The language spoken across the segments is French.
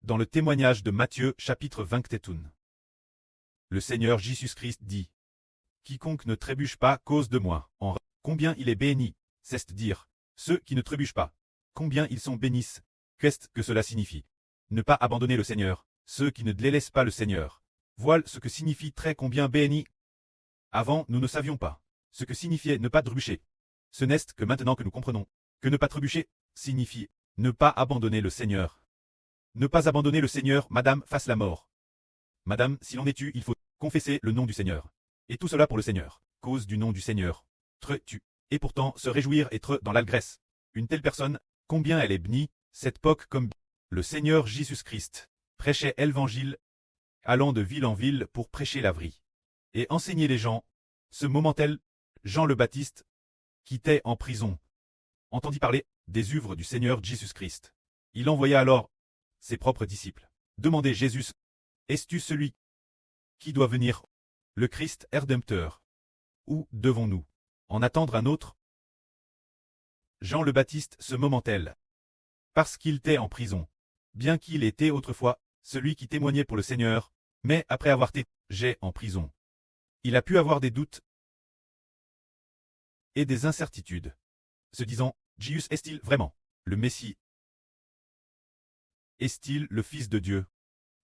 Dans le témoignage de Matthieu, chapitre 20, le Seigneur Jésus-Christ dit « Quiconque ne trébuche pas cause de moi, combien il est béni, c'est-à-dire, ceux qui ne trébuchent pas, combien ils sont bénis. » Qu'est-ce que cela signifie? Ne pas abandonner le Seigneur, ceux qui ne délaissent pas le Seigneur. Voilà ce que signifie très combien béni. Avant, nous ne savions pas ce que signifiait ne pas trébucher. Ce n'est que maintenant que nous comprenons que ne pas trébucher signifie ne pas abandonner le Seigneur. Ne pas abandonner le Seigneur, madame, face la mort. Madame, si l'on est tu, il faut confesser le nom du Seigneur. Et tout cela pour le Seigneur, cause du nom du Seigneur. Tu. Et pourtant, se réjouir et dans l'algresse. Une telle personne, combien elle est bénie, cette époque comme le Seigneur Jésus-Christ prêchait l'évangile, allant de ville en ville pour prêcher la vie et enseigner les gens. Ce moment-tel, Jean le Baptiste, qui était en prison, entendit parler des œuvres du Seigneur Jésus-Christ. Il envoya alors ses propres disciples demander Jésus, es-tu celui qui doit venir, le Christ Rédempteur, ou devons-nous en attendre un autre? Jean le Baptiste ce moment-tel, parce qu'il était en prison, bien qu'il était autrefois celui qui témoignait pour le Seigneur, mais après avoir été en prison, il a pu avoir des doutes et des incertitudes, se disant, Jésus est-il vraiment le Messie? Est-il le Fils de Dieu?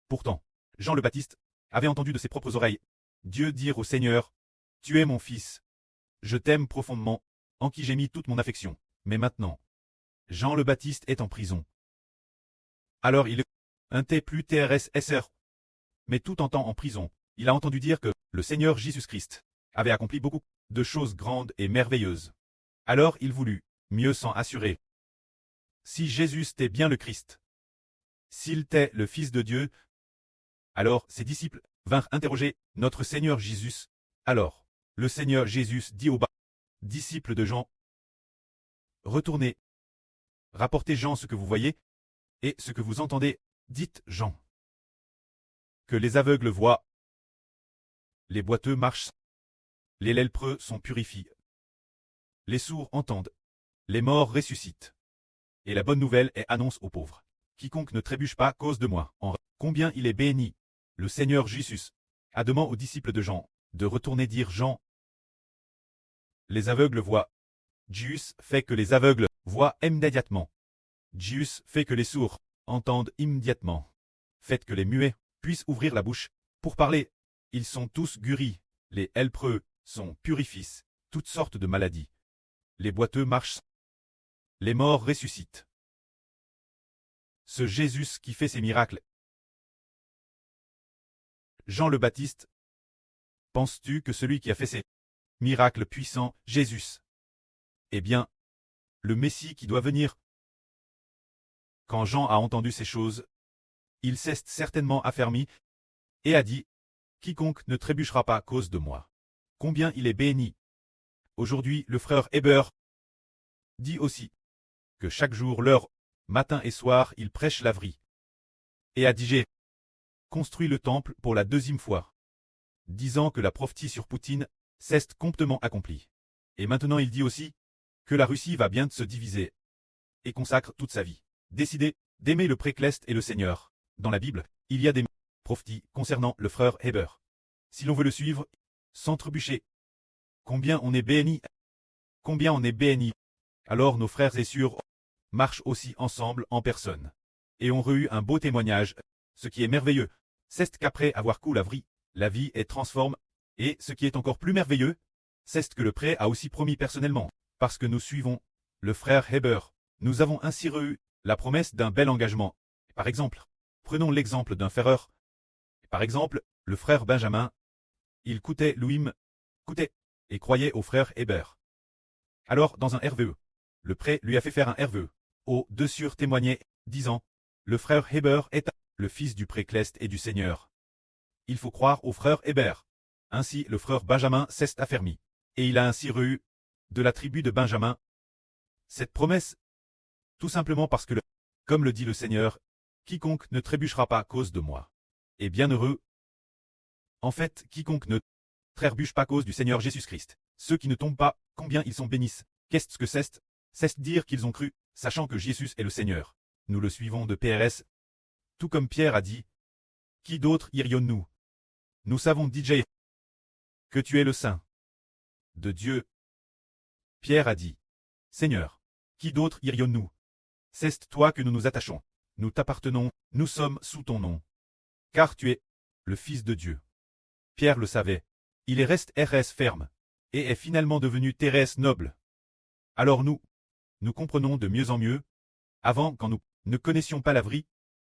Pourtant, Jean le Baptiste avait entendu de ses propres oreilles Dieu dire au Seigneur, tu es mon Fils, je t'aime profondément, en qui j'ai mis toute mon affection. Mais maintenant, Jean le Baptiste est en prison. Alors il était plus TRSSR. Mais tout en temps en prison, il a entendu dire que le Seigneur Jésus-Christ avait accompli beaucoup de choses grandes et merveilleuses. Alors il voulut mieux s'en assurer. Si Jésus était bien le Christ, s'il était le Fils de Dieu, alors ses disciples vinrent interroger notre Seigneur Jésus. Alors, le Seigneur Jésus dit aux disciples de Jean, retournez, rapportez Jean ce que vous voyez et ce que vous entendez, dites Jean. Que les aveugles voient, les boiteux marchent, les lépreux sont purifiés, les sourds entendent, les morts ressuscitent. Et la bonne nouvelle est annonce aux pauvres. Quiconque ne trébuche pas cause de moi, combien il est béni. Le Seigneur Jésus a demandé aux disciples de Jean de retourner dire Jean. Les aveugles voient. Jésus fait que les aveugles voient immédiatement. Jésus fait que les sourds entendent immédiatement. Faites que les muets puissent ouvrir la bouche pour parler. Ils sont tous guéris. Les lépreux sont purifiés. Toutes sortes de maladies. Les boiteux marchent. Les morts ressuscitent. Ce Jésus qui fait ces miracles. Jean le Baptiste. Penses-tu que celui qui a fait ces miracles puissants, Jésus, eh bien, le Messie qui doit venir? Quand Jean a entendu ces choses, il s'est certainement affermi et a dit, quiconque ne trébuchera pas à cause de moi. Combien il est béni. Aujourd'hui, le frère Héber dit aussi que chaque jour, l'heure, matin et soir, il prêche la vie. Et a dit, j'ai construit le temple pour la deuxième fois, disant que la prophétie sur Poutine s'est complètement accomplie. Et maintenant il dit aussi que la Russie va bien se diviser et consacre toute sa vie. Décidé d'aimer le précleste et le Seigneur. Dans la Bible, il y a des prophéties concernant le frère Héber. Si l'on veut le suivre, sans trébucher, combien on est béni, combien on est béni. Alors nos frères et sœurs marchent aussi ensemble en personne. Et ont eu un beau témoignage. Ce qui est merveilleux, c'est qu'après avoir coulé la vie est transforme. Et ce qui est encore plus merveilleux, c'est que le prêtre a aussi promis personnellement. Parce que nous suivons le frère Héber, nous avons ainsi eu la promesse d'un bel engagement. Par exemple, prenons l'exemple d'un frère. Par exemple, le frère Benjamin. Il coûtait et croyait au frère Héber. Alors, dans un RVE, le prêtre lui a fait faire un RVE. Deux sœurs témoignaient, disant, le frère Héber est le fils du précleste et du Seigneur. Il faut croire au frère Héber. Ainsi, le frère Benjamin s'est affermi. Et il a ainsi eu de la tribu de Benjamin cette promesse, tout simplement parce que, comme le dit le Seigneur, quiconque ne trébuchera pas à cause de moi est bienheureux. En fait, quiconque ne trébuche pas à cause du Seigneur Jésus-Christ, ceux qui ne tombent pas, combien ils sont bénis. Qu'est-ce que c'est? C'est dire qu'ils ont cru, sachant que Jésus est le Seigneur. Nous le suivons de PRS. Tout comme Pierre a dit, « Qui d'autre irions-nous? Nous savons, DJ, que tu es le Saint de Dieu. » Pierre a dit, « Seigneur, qui d'autre irions-nous? C'est toi que nous nous attachons. Nous t'appartenons, nous sommes sous ton nom. Car tu es le Fils de Dieu. » Pierre le savait. Il est reste RS ferme, et est finalement devenu Thérèse noble. Alors nous comprenons de mieux en mieux. Avant, quand nous ne connaissions pas la vraie,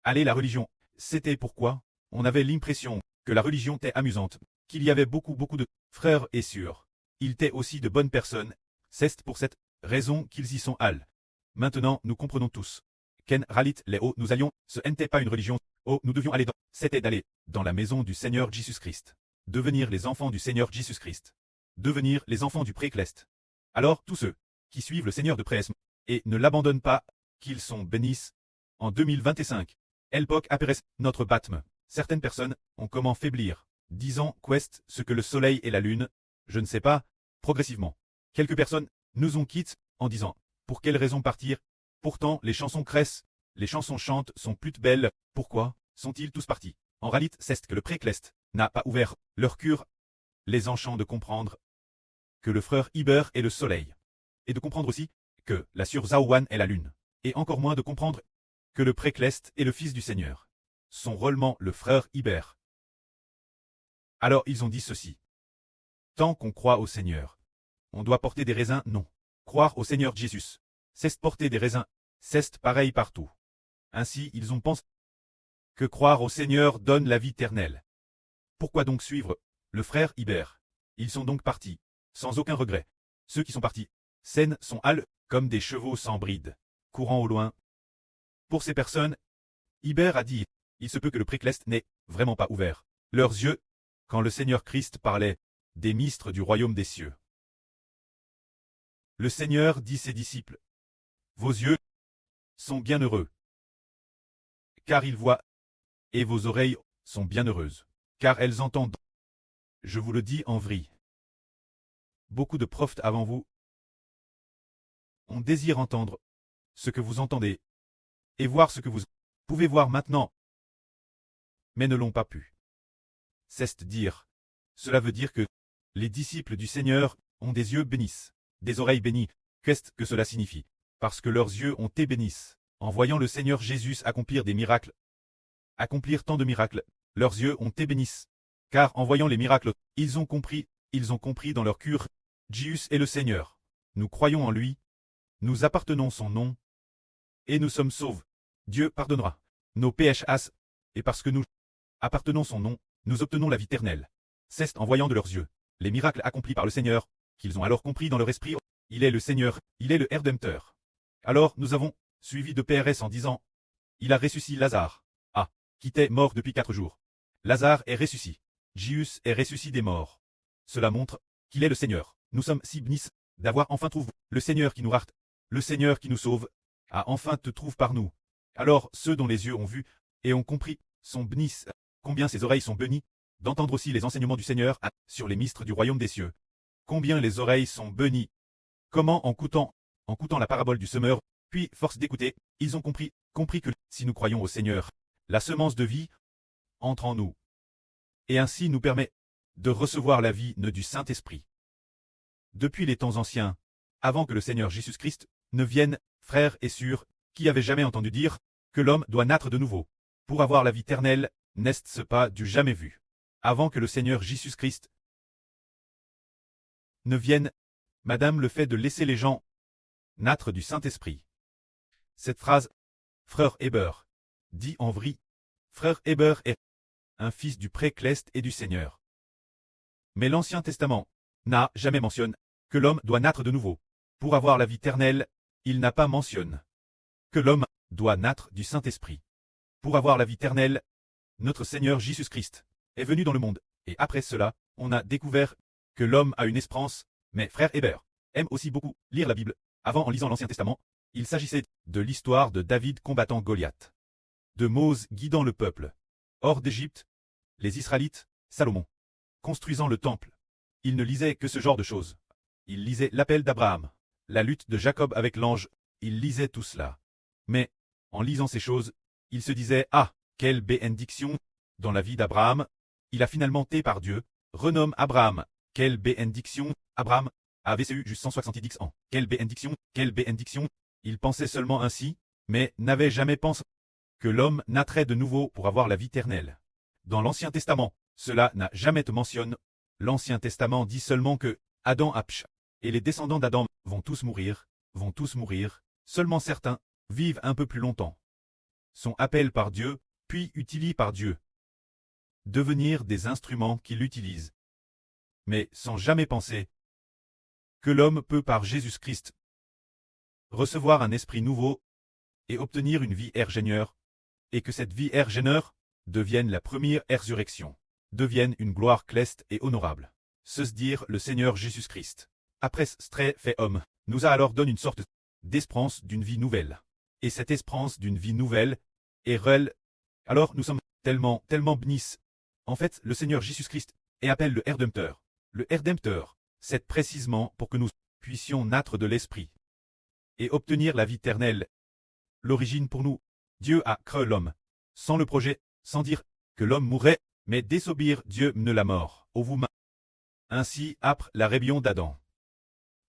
la religion, c'était pourquoi on avait l'impression que la religion était amusante, qu'il y avait beaucoup de frères et sœurs. Ils étaient aussi de bonnes personnes. C'est pour cette raison qu'ils y sont all. Maintenant, nous comprenons tous. Ken Ralit les hauts, nous allions, ce n'était pas une religion. Oh, nous devions aller dans, c'était d'aller dans la maison du Seigneur Jésus-Christ. Devenir les enfants du Seigneur Jésus-Christ. Devenir les enfants du Précleste. Alors, tous ceux qui suivent le Seigneur de Présme et ne l'abandonnent pas, qu'ils sont bénissent. En 2025, Elpok apparaît notre baptême. Certaines personnes ont comment faiblir, disant Quest ce que le soleil et la lune, je ne sais pas, progressivement. Quelques personnes nous ont quittés en disant pour quelle raison partir? Pourtant les chansons cressent, les chansons chantent sont plus belles, pourquoi sont-ils tous partis? En réalité, c'est que le Précleste n'a pas ouvert leur cœur, les enchants de comprendre que le frère Iber est le soleil, et de comprendre aussi que la sœur Zaowan est la lune, et encore moins de comprendre que le Précleste est le fils du Seigneur. Son rôlement le frère Iber. Alors ils ont dit ceci. Tant qu'on croit au Seigneur, on doit porter des raisins, non. Croire au Seigneur Jésus, c'est porter des raisins, c'est pareil partout. Ainsi ils ont pensé que croire au Seigneur donne la vie éternelle. Pourquoi donc suivre le frère Iber? Ils sont donc partis, sans aucun regret. Ceux qui sont partis, scènes sont hâles, comme des chevaux sans bride, courant au loin. Pour ces personnes, Iber a dit, il se peut que le Précleste n'ait vraiment pas ouvert leurs yeux, quand le Seigneur Christ parlait des ministres du royaume des cieux. Le Seigneur dit ses disciples, vos yeux sont bienheureux, car ils voient, et vos oreilles sont bienheureuses, car elles entendent. Je vous le dis en vrai. Beaucoup de prophètes avant vous ont désiré entendre ce que vous entendez, et voir ce que vous pouvez voir maintenant, mais ne l'ont pas pu. C'est dire. Cela veut dire que les disciples du Seigneur ont des yeux bénissent, des oreilles bénies. Qu'est-ce que cela signifie? Parce que leurs yeux ont été bénissent, en voyant le Seigneur Jésus accomplir des miracles. Accomplir tant de miracles, leurs yeux ont été bénissent. Car en voyant les miracles, ils ont compris dans leur cœur, Jésus est le Seigneur. Nous croyons en lui, nous appartenons son nom, et nous sommes sauvés. Dieu pardonnera nos péchés, et parce que nous appartenons son nom, nous obtenons la vie éternelle. C'est en voyant de leurs yeux les miracles accomplis par le Seigneur, qu'ils ont alors compris dans leur esprit, il est le Seigneur, il est le Rédempteur. Alors nous avons suivi de PRS en disant, il a ressuscité Lazare, qui était mort depuis 4 jours. Lazare est ressuscité. Jésus est ressuscité des morts. Cela montre qu'il est le Seigneur. Nous sommes si bénis d'avoir enfin trouvé le Seigneur qui nous rate, le Seigneur qui nous sauve, a enfin te trouve par nous. Alors ceux dont les yeux ont vu et ont compris sont bénis. Combien ses oreilles sont bénies d'entendre aussi les enseignements du Seigneur sur les mystères du royaume des cieux. Combien les oreilles sont bénies. Comment en écoutant la parabole du semeur, puis force d'écouter, ils ont compris que si nous croyons au Seigneur, la semence de vie entre en nous. Et ainsi nous permet de recevoir la vie du Saint-Esprit. Depuis les temps anciens, avant que le Seigneur Jésus-Christ ne vienne, frères et sœurs, qui avaient jamais entendu dire que l'homme doit naître de nouveau pour avoir la vie éternelle, n'est-ce pas du jamais vu. Avant que le Seigneur Jésus-Christ ne vienne, Madame le fait de laisser les gens naître du Saint-Esprit. Cette phrase, frère Héber, dit en vrai, frère Héber est un fils du Précleste et du Seigneur. Mais l'Ancien Testament n'a jamais mentionné que l'homme doit naître de nouveau. Pour avoir la vie éternelle, il n'a pas mentionné que l'homme doit naître du Saint-Esprit. Pour avoir la vie éternelle, notre Seigneur Jésus-Christ est venu dans le monde, et après cela, on a découvert que l'homme a une espérance, mais frère Héber aime aussi beaucoup lire la Bible. Avant, en lisant l'Ancien Testament, il s'agissait de l'histoire de David combattant Goliath, de Mose guidant le peuple hors d'Égypte, les Israélites, Salomon construisant le temple. Il ne lisait que ce genre de choses. Il lisait l'appel d'Abraham, la lutte de Jacob avec l'ange, il lisait tout cela. Mais, en lisant ces choses, il se disait « Ah, Quelle bénédiction! Dans la vie d'Abraham, il a finalement été par Dieu, renomme Abraham. Quelle bénédiction! Abraham avait eu juste 170 ans. Quelle bénédiction! Quelle bénédiction! Il pensait seulement ainsi, mais n'avait jamais pensé que l'homme naîtrait de nouveau pour avoir la vie éternelle. Dans l'Ancien Testament, cela n'a jamais été mentionné. L'Ancien Testament dit seulement que Adam Apsh et les descendants d'Adam vont tous mourir, seulement certains vivent un peu plus longtemps. Sont appelés par Dieu, puis utilisés par Dieu. Devenir des instruments qui l'utilisent. Mais sans jamais penser que l'homme peut par Jésus-Christ recevoir un esprit nouveau et obtenir une vie ingénieure, et que cette vie ingénieure devienne la première résurrection, devienne une gloire cleste et honorable. Se dire le Seigneur Jésus-Christ, après ce fait homme, nous a alors donné une sorte d'espérance d'une vie nouvelle. Et cette espérance d'une vie nouvelle est réelle. Alors nous sommes tellement bénis. En fait, le Seigneur Jésus-Christ est appelé le Rédempteur. Le Rédempteur, c'est précisément pour que nous puissions naître de l'Esprit et obtenir la vie éternelle. L'origine pour nous, Dieu a créé l'homme, sans le projet, sans dire que l'homme mourrait, mais désobéir Dieu ne la mort, au vous. Ainsi, après la rébellion d'Adam,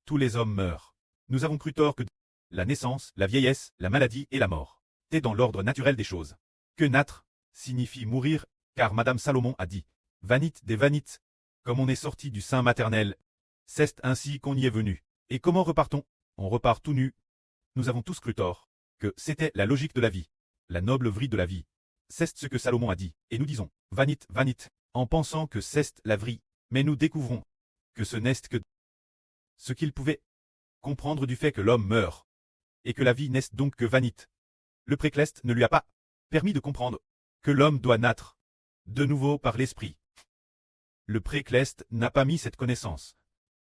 tous les hommes meurent. Nous avons cru tort que la naissance, la vieillesse, la maladie et la mort étaient dans l'ordre naturel des choses. Que naître signifie mourir, car Madame Salomon a dit « Vanite des vanites », comme on est sorti du sein maternel, c'est ainsi qu'on y est venu. Et comment repartons? On repart tout nu. Nous avons tous cru tort que c'était la logique de la vie, la noble vie de la vie. C'est ce que Salomon a dit, et nous disons « Vanite, vanite », en pensant que c'est la vie, mais nous découvrons que ce n'est que ce qu'il pouvait comprendre du fait que l'homme meurt, et que la vie n'est donc que vanite. Le précleste ne lui a pas permis de comprendre que l'homme doit naître de nouveau par l'esprit. Le précleste n'a pas mis cette connaissance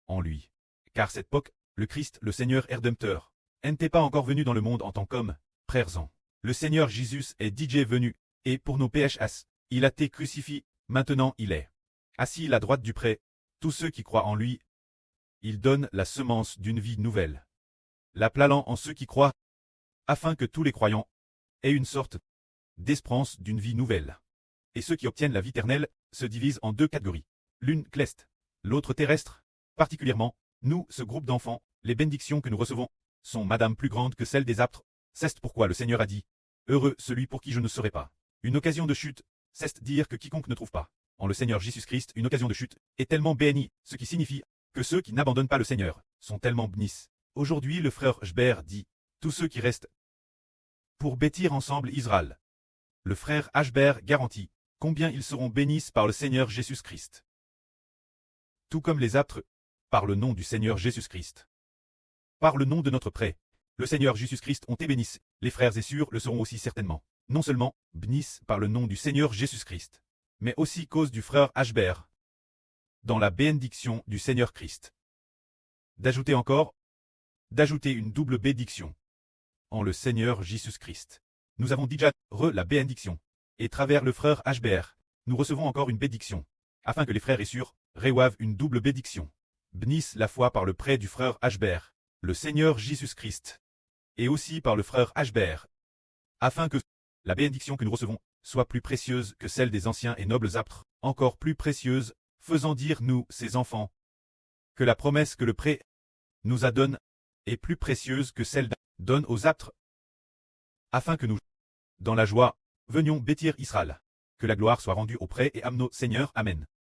en lui, car cette époque, le Christ, le Seigneur Rédempteur, n'était pas encore venu dans le monde en tant qu'homme, présent. Le Seigneur Jésus est déjà venu, et pour nos péchés, il a été crucifié, maintenant il est assis à la droite du Prêtre. Tous ceux qui croient en lui, il donne la semence d'une vie nouvelle, l'appelant en ceux qui croient, afin que tous les croyants aient une sorte d'espérance d'une vie nouvelle. Et ceux qui obtiennent la vie éternelle se divisent en deux catégories. L'une céleste, l'autre terrestre. Particulièrement, nous, ce groupe d'enfants, les bénédictions que nous recevons sont madame plus grandes que celles des apôtres. C'est pourquoi le Seigneur a dit « Heureux celui pour qui je ne serai pas une occasion de chute », c'est dire que quiconque ne trouve pas en le Seigneur Jésus-Christ une occasion de chute est tellement béni, ce qui signifie que ceux qui n'abandonnent pas le Seigneur sont tellement bénis. Aujourd'hui le frère Hbert dit « Tous ceux qui restent pour bâtir ensemble Israël ». Le frère Hbert garantit combien ils seront bénis par le Seigneur Jésus-Christ. Tout comme les apôtres, par le nom du Seigneur Jésus-Christ. Par le nom de notre Prêtre, le Seigneur Jésus-Christ ont été bénis, les frères et sœurs le seront aussi certainement. Non seulement bénis par le nom du Seigneur Jésus-Christ, mais aussi cause du frère Hbert, dans la bénédiction du Seigneur Christ. D'ajouter encore, d'ajouter une double bénédiction en le Seigneur Jésus-Christ. Nous avons déjà la bénédiction, et travers le frère Hbert, nous recevons encore une bénédiction, afin que les frères et sœurs reçoivent une double bénédiction. Bénisse la foi par le prêtre du frère Hbert, le Seigneur Jésus-Christ, et aussi par le frère Hbert, afin que la bénédiction que nous recevons soit plus précieuse que celle des anciens et nobles apôtres, encore plus précieuse, faisant dire nous, ses enfants, que la promesse que le prêtre nous a donnée est plus précieuse que celle donne aux apôtres, afin que nous, dans la joie, venions bâtir Israël. Que la gloire soit rendue au prêtre et à nos Seigneur. Amen.